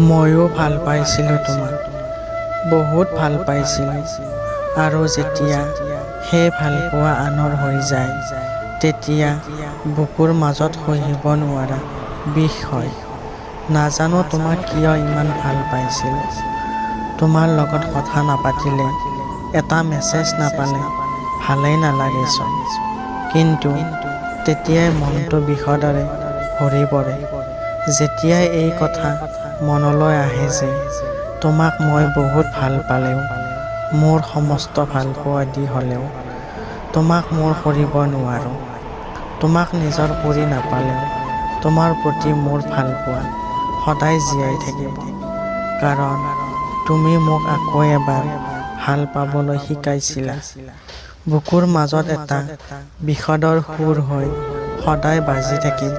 ময়ো ভাল পাইছিলোঁ তোমাক, বহুত ভাল পাইছিলোঁ। আৰু যেতিয়া সেই ভালপোৱা আনৰ হৈ যায়, তেতিয়া বুকুৰ মাজত সহিব নোৱাৰা বিষ হয়। নাজানো তোমাক কিয় ইমান ভাল পাইছিলোঁ। তোমাৰ লগত কথা নাপাতিলে, এটা মেছেজ নাপালে ভালেই নালাগেচোন। কিন্তু তেতিয়াই মনটো বিষৰ দৰে ভৰি পৰে, যেতিয়াই এই কথা মনলৈ আহে যে তোমাক মই বহুত ভাল পালেও, মোৰ সমস্ত ভালপোৱা দি হ'লেও তোমাক মোৰ কৰিব নোৱাৰোঁ। তোমাক নিজৰ কৰি নাপালেও তোমাৰ প্ৰতি মোৰ ভালপোৱা সদায় জীয়াই থাকিব। কাৰণ তুমি মোক আকৌ এবাৰ ভাল পাবলৈ শিকাইছিলা। বুকুৰ মাজত এটা বিষাদৰ সুৰ হৈ সদায় বাজি থাকিব।